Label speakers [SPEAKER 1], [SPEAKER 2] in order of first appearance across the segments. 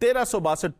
[SPEAKER 1] 1362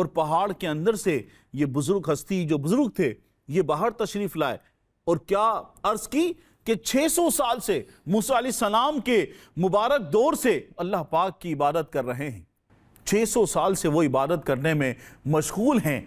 [SPEAKER 1] اور پہاڑ کے اندر سے یہ بزرگ ہستی جو بزرگ تھے یہ باہر تشریف لائے اور کیا عرض کی کہ 600 سال سے موسیٰ علیہ السلام کے مبارک دور سے اللہ پاک کی عبادت کر رہے ہیں، 600 سال سے وہ عبادت کرنے میں مشغول ہیں۔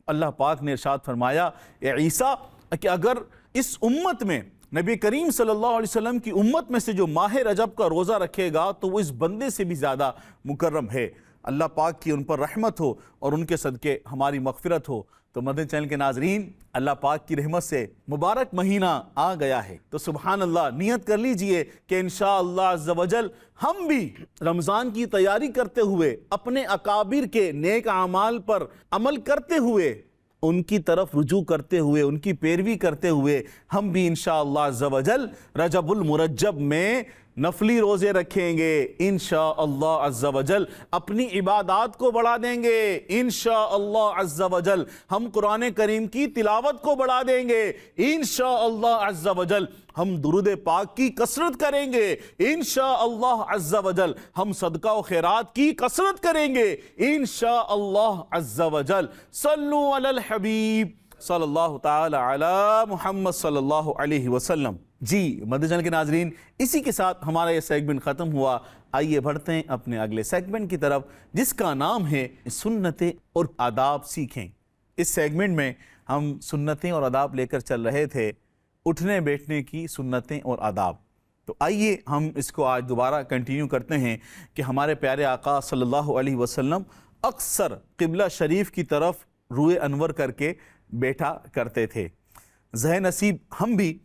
[SPEAKER 1] اللہ پاک نے ارشاد فرمایا اے عیسیٰ کہ اگر اس امت میں نبی کریم صلی اللہ علیہ وسلم کی امت میں سے جو ماہ رجب کا روزہ رکھے گا تو وہ اس بندے سے بھی زیادہ مکرم ہے۔ اللہ پاک کی ان پر رحمت ہو اور ان کے صدقے ہماری مغفرت ہو۔ تو مدنی چینل کے ناظرین، اللہ پاک کی رحمت سے مبارک مہینہ آ گیا ہے، تو سبحان اللہ نیت کر لیجئے کہ انشاءاللہ عز و جل ہم بھی رمضان کی تیاری کرتے ہوئے اپنے اکابر کے نیک اعمال پر عمل کرتے ہوئے، ان کی طرف رجوع کرتے ہوئے، ان کی پیروی کرتے ہوئے ہم بھی انشاءاللہ عز و جل رجب المرجب میں نفلی روزے رکھیں گے، انشاءاللہ عز و جل اپنی عبادات کو بڑھا دیں گے، انشاءاللہ عز و جل ہم قرآن کریم کی تلاوت کو بڑھا دیں گے، انشاءاللہ عز و جل ہم درود پاک کی کثرت کریں گے، انشاءاللہ عز و جل ہم صدقہ و خیرات کی کثرت کریں گے، انشاءاللہ عز و جل صلو علی الحبیب صلی اللہ تعالی علی محمد صلی اللہ علیہ وسلم۔ جی مدنی چینل کے ناظرین، اسی کے ساتھ ہمارا یہ سیگمنٹ ختم ہوا۔ آئیے بڑھتے ہیں اپنے اگلے سیگمنٹ کی طرف جس کا نام ہے سنتیں اور آداب سیکھیں۔ اس سیگمنٹ میں ہم سنتیں اور آداب لے کر چل رہے تھے، اٹھنے بیٹھنے کی سنتیں اور آداب۔ تو آئیے ہم اس کو آج دوبارہ کنٹینیو کرتے ہیں کہ ہمارے پیارے آقا صلی اللہ علیہ وسلم اکثر قبلہ شریف کی طرف روئے انور کر کے بیٹھا کرتے تھے۔ ذہن نصیب ہم بھی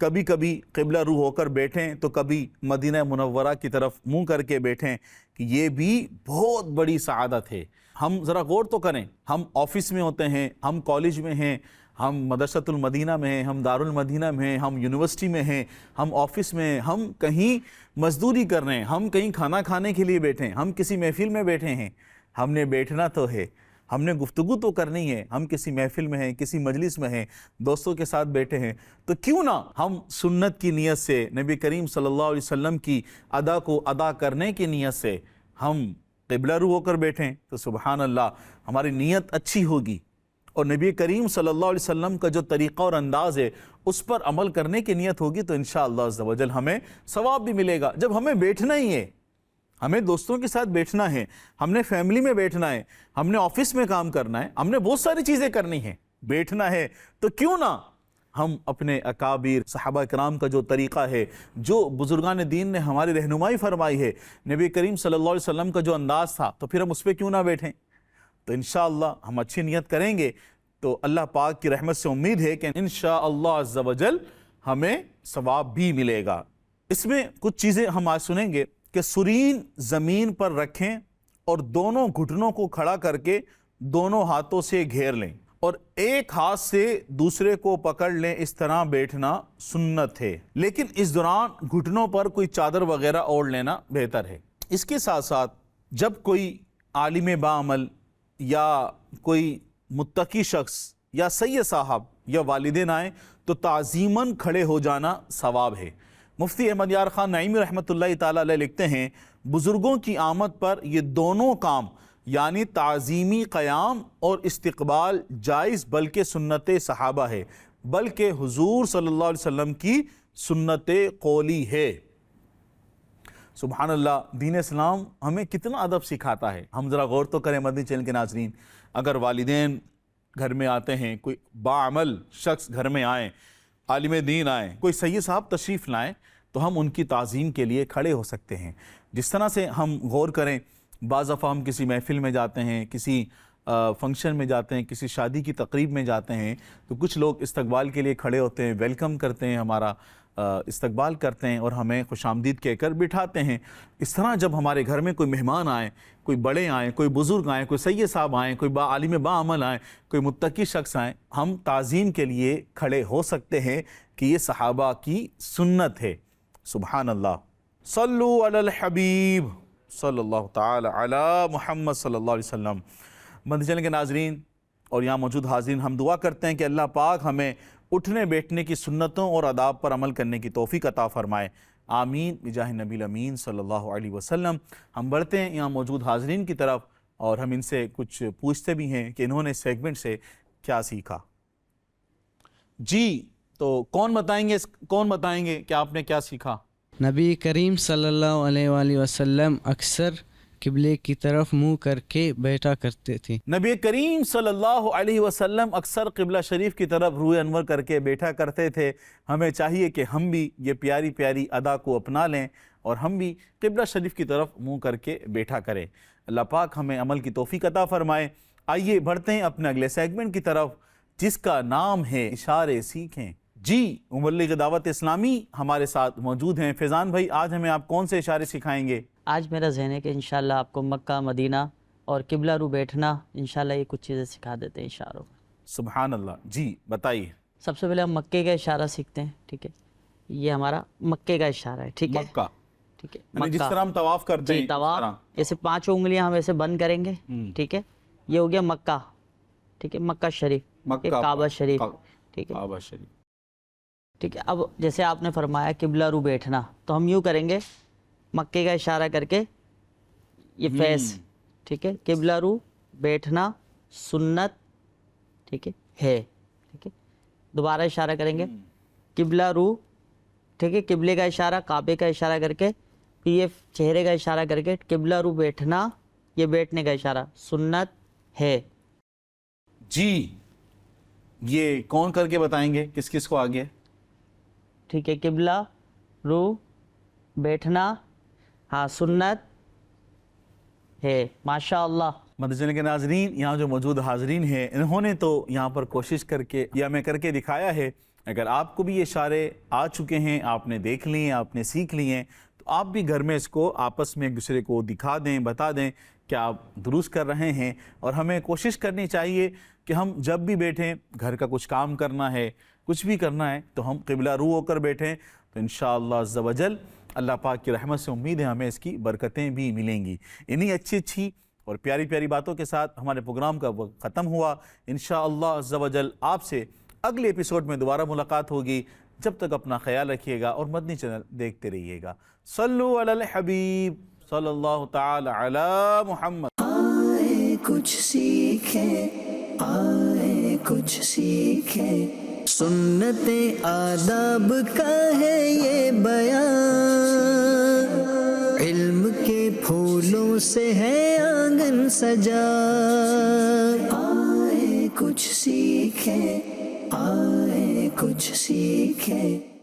[SPEAKER 1] کبھی کبھی قبلہ رو ہو کر بیٹھیں تو کبھی مدینہ منورہ کی طرف منہ کر کے بیٹھیں کہ یہ بھی بہت بڑی سعادت ہے۔ ہم ذرا غور تو کریں، ہم آفس میں ہوتے ہیں، ہم کالج میں ہیں، ہم مدرسۃ المدینہ میں ہیں، ہم دارالمدینہ میں ہیں، ہم یونیورسٹی میں ہیں، ہم آفس میں ہیں، ہم کہیں مزدوری کر رہے ہیں، ہم کہیں کھانا کھانے کے لیے بیٹھے ہیں، ہم کسی محفل میں بیٹھے ہیں۔ ہم نے بیٹھنا تو ہے، ہم نے گفتگو تو کرنی ہے، ہم کسی محفل میں ہیں، کسی مجلس میں ہیں، دوستوں کے ساتھ بیٹھے ہیں، تو کیوں نہ ہم سنت کی نیت سے نبی کریم صلی اللہ علیہ وسلم کی ادا کو ادا کرنے کی نیت سے ہم قبلہ رو ہو کر بیٹھیں، تو سبحان اللہ ہماری نیت اچھی ہوگی اور نبی کریم صلی اللہ علیہ وسلم کا جو طریقہ اور انداز ہے اس پر عمل کرنے کی نیت ہوگی تو انشاءاللہ عز و جل ہمیں ثواب بھی ملے گا۔ جب ہمیں بیٹھنا ہی ہے، ہمیں دوستوں کے ساتھ بیٹھنا ہے، ہم نے فیملی میں بیٹھنا ہے، ہم نے آفس میں کام کرنا ہے، ہم نے بہت ساری چیزیں کرنی ہیں، بیٹھنا ہے، تو کیوں نہ ہم اپنے اکابر صحابہ کرام کا جو طریقہ ہے، جو بزرگان دین نے ہماری رہنمائی فرمائی ہے، نبی کریم صلی اللہ علیہ وسلم کا جو انداز تھا، تو پھر ہم اس پہ کیوں نہ بیٹھیں؟ تو انشاءاللہ ہم اچھی نیت کریں گے تو اللہ پاک کی رحمت سے امید ہے کہ انشاءاللہ عز و جل ہمیں ثواب بھی ملے گا۔ اس میں کچھ چیزیں ہم آج سنیں گے کہ سرین زمین پر رکھیں اور دونوں گھٹنوں کو کھڑا کر کے دونوں ہاتھوں سے گھیر لیں اور ایک ہاتھ سے دوسرے کو پکڑ لیں، اس طرح بیٹھنا سنت ہے، لیکن اس دوران گھٹنوں پر کوئی چادر وغیرہ اوڑھ لینا بہتر ہے۔ اس کے ساتھ ساتھ جب کوئی عالم باعمل یا کوئی متقی شخص یا سید صاحب یا والدین آئیں تو تعظیماً کھڑے ہو جانا ثواب ہے۔ مفتی احمد یار خان نعیمی رحمۃ اللہ تعالی علیہ لکھتے ہیں بزرگوں کی آمد پر یہ دونوں کام یعنی تعظیمی قیام اور استقبال جائز بلکہ سنت صحابہ ہے، بلکہ حضور صلی اللہ علیہ وسلم کی سنت قولی ہے۔ سبحان اللہ، دین اسلام ہمیں کتنا ادب سکھاتا ہے۔ ہم ذرا غور تو کریں مدنی چینل کے ناظرین، اگر والدین گھر میں آتے ہیں، کوئی باعمل شخص گھر میں آئیں، عالم دین آئیں، کوئی سید صاحب تشریف لائیں تو ہم ان کی تعظیم کے لیے کھڑے ہو سکتے ہیں۔ جس طرح سے ہم غور کریں، بعض دفعہ ہم کسی محفل میں جاتے ہیں، کسی فنکشن میں جاتے ہیں، کسی شادی کی تقریب میں جاتے ہیں تو کچھ لوگ استقبال کے لیے کھڑے ہوتے ہیں، ویلکم کرتے ہیں، ہمارا استقبال کرتے ہیں اور ہمیں خوش آمدید کہہ کر بٹھاتے ہیں۔ اس طرح جب ہمارے گھر میں کوئی مہمان آئیں، کوئی بڑے آئیں، کوئی بزرگ آئیں، کوئی سید صاحب آئیں، کوئی عالم باعمل آئیں، کوئی متقی شخص آئیں، ہم تعظیم کے لیے کھڑے ہو سکتے ہیں کہ یہ صحابہ کی سنت ہے۔ سبحان اللہ، صلو علی الحبیب صلی اللہ تعالی علی محمد صلی اللہ علیہ وسلم۔ مدنی چینل کے ناظرین اور یہاں موجود حاضرین، ہم دعا کرتے ہیں کہ اللہ پاک ہمیں اٹھنے بیٹھنے کی سنتوں اور آداب پر عمل کرنے کی توفیق عطا فرمائے، آمین بجاہ نبی الامین صلی اللہ علیہ وسلم۔ ہم بڑھتے ہیں یہاں موجود حاضرین کی طرف اور ہم ان سے کچھ پوچھتے بھی ہیں کہ انہوں نے اس سیگمنٹ سے کیا سیکھا۔ جی تو کون بتائیں گے کہ آپ نے کیا سیکھا؟
[SPEAKER 2] نبی کریم صلی اللہ علیہ وآلہ وسلم اکثر قبلے کی طرف منہ کر کے بیٹھا کرتے تھے۔
[SPEAKER 1] نبی کریم صلی اللہ علیہ وسلم اکثر قبلہ شریف کی طرف روح انور کر کے بیٹھا کرتے تھے۔ ہمیں چاہیے کہ ہم بھی یہ پیاری پیاری ادا کو اپنا لیں اور ہم بھی قبلہ شریف کی طرف منہ کر کے بیٹھا کریں۔ اللہ پاک ہمیں عمل کی توفیق عطا فرمائے۔ آئیے بڑھتے ہیں اپنے اگلے سیگمنٹ کی طرف جس کا نام ہے اشارے سیکھیں۔ جی مبلغ دعوت اسلامی ہمارے ساتھ موجود ہیں۔ فیضان بھائی آج ہمیں آپ کون سے اشارے سکھائیں گے؟
[SPEAKER 3] آج میرا ذہن ہے کہ انشاءاللہ آپ کو مکہ مدینہ اور قبلہ رو بیٹھنا انشاءاللہ یہ کچھ چیزیں سکھا دیتے ہیں اشاروں میں۔
[SPEAKER 1] سبحان اللہ، جی بتائیے۔
[SPEAKER 3] سب سے پہلے ہم مکے کا اشارہ سیکھتے ہیں، ٹھیک ہے؟ یہ ہمارا مکے کا اشارہ ہے، ٹھیک ہے؟
[SPEAKER 1] مکہ،
[SPEAKER 3] ٹھیک ہے،
[SPEAKER 1] یعنی جس طرح ہم طواف کرتے ہیں
[SPEAKER 3] جی طواف، ایسے 5 انگلیاں ہم ایسے بند کریں گے، ٹھیک ہے؟ یہ ہو گیا مکہ، ٹھیک ہے؟ مکہ شریف، کعبہ شریف، ٹھیک ہے؟
[SPEAKER 1] کعبہ شریف،
[SPEAKER 3] ٹھیک ہے۔ اب جیسے آپ نے فرمایا قبلہ رو بیٹھنا، تو ہم یوں کریں گے مکے کا اشارہ کر کے یہ فیس، ٹھیک ہے؟ قبلہ رو بیٹھنا سنت، ٹھیک ہے، ٹھیک ہے؟ دوبارہ اشارہ کریں گے قبلہ رو، ٹھیک ہے؟ قبلے کا اشارہ، کعبے کا اشارہ کر کے، پھر یہ چہرے کا اشارہ کر کے قبلہ رو بیٹھنا، یہ بیٹھنے کا اشارہ سنت ہے۔
[SPEAKER 1] جی یہ کون کر کے بتائیں گے کس کس کو آگے؟
[SPEAKER 3] ٹھیک ہے، قبلہ رو بیٹھنا، ہاں سنت ہے، ماشاءاللہ۔
[SPEAKER 1] مدنی کے ناظرین، یہاں جو موجود حاضرین ہیں انہوں نے تو یہاں پر کوشش کر کے یا میں کر کے دکھایا ہے۔ اگر آپ کو بھی یہ اشارے آ چکے ہیں، آپ نے دیکھ لیے، آپ نے سیکھ لیے، تو آپ بھی گھر میں اس کو آپس میں ایک دوسرے کو دکھا دیں، بتا دیں کہ آپ درست کر رہے ہیں۔ اور ہمیں کوشش کرنی چاہیے کہ ہم جب بھی بیٹھیں، گھر کا کچھ کام کرنا ہے، کچھ بھی کرنا ہے، تو ہم قبلہ رو ہو کر بیٹھیں، تو انشاءاللہ عز و جل اللہ پاک کی رحمت سے امید ہے ہمیں اس کی برکتیں بھی ملیں گی۔ انہی اچھی اور پیاری پیاری باتوں کے ساتھ ہمارے پروگرام کا وقت ختم ہوا۔ انشاءاللہ عز و جل آپ سے اگلے ایپیسوڈ میں دوبارہ ملاقات ہوگی۔ جب تک اپنا خیال رکھیے گا اور مدنی چینل دیکھتے رہیے گا۔ صلو علی الحبیب صلی اللہ تعالی علی محمد۔
[SPEAKER 4] آئے کچھ سیکھیں، آئے کچھ سیکھیں، سنت آداب کا ہے یہ بیان، علم کے پھولوں سے ہے آنگن سجا، آئے کچھ سیکھیں، آئے کچھ سیکھیں۔